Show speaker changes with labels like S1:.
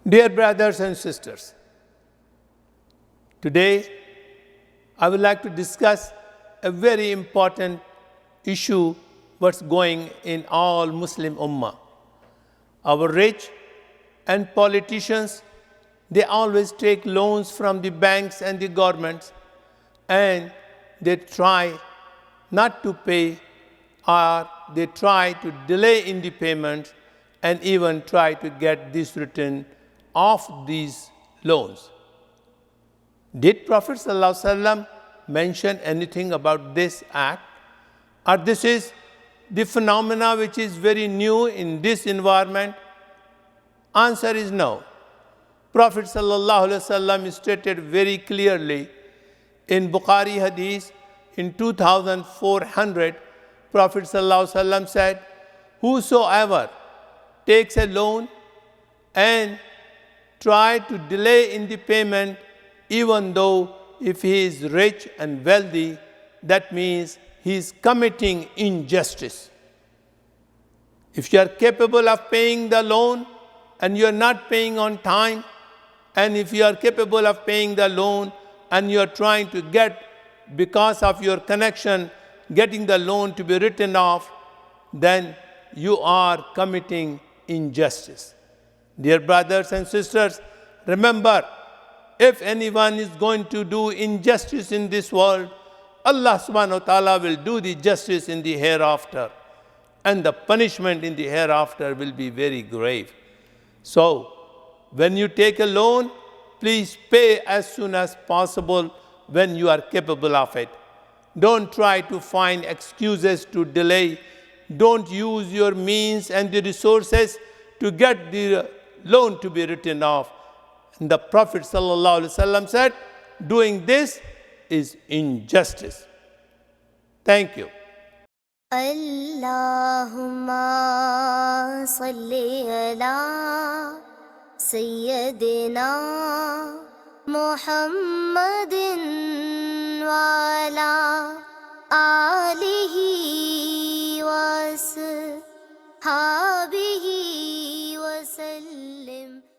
S1: Dear brothers and sisters, today I would like to discuss a very important issue what's going in all Muslim Ummah. Our rich and politicians, they always take loans from the banks and the governments, and they try not to pay, or they try to delay in the payments and even try to get this return of these loans. Did Prophet ﷺ mention anything about this act? Or this is the phenomena which is very new in this environment? Answer is no. Prophet ﷺ stated very clearly in Bukhari Hadith in 2400, Prophet ﷺ said, whosoever takes a loan and try to delay in the payment, even though if he is rich and wealthy, that means he is committing injustice. If you are capable of paying the loan and you are not paying on time, and if you are capable of paying the loan and you are trying to get, because of your connection, getting the loan to be written off, then you are committing injustice. Dear brothers and sisters, remember, if anyone is going to do injustice in this world, Allah subhanahu wa ta'ala will do the justice in the hereafter, and the punishment in the hereafter will be very grave. So, when you take a loan, please pay as soon as possible when you are capable of it. Don't try to find excuses to delay. Don't use your means and the resources to get the loan to be written off. And the Prophet ﷺ said, doing this is injustice. Thank you.
S2: Allahumma salli ala Sayyidina Muhammadin wa ala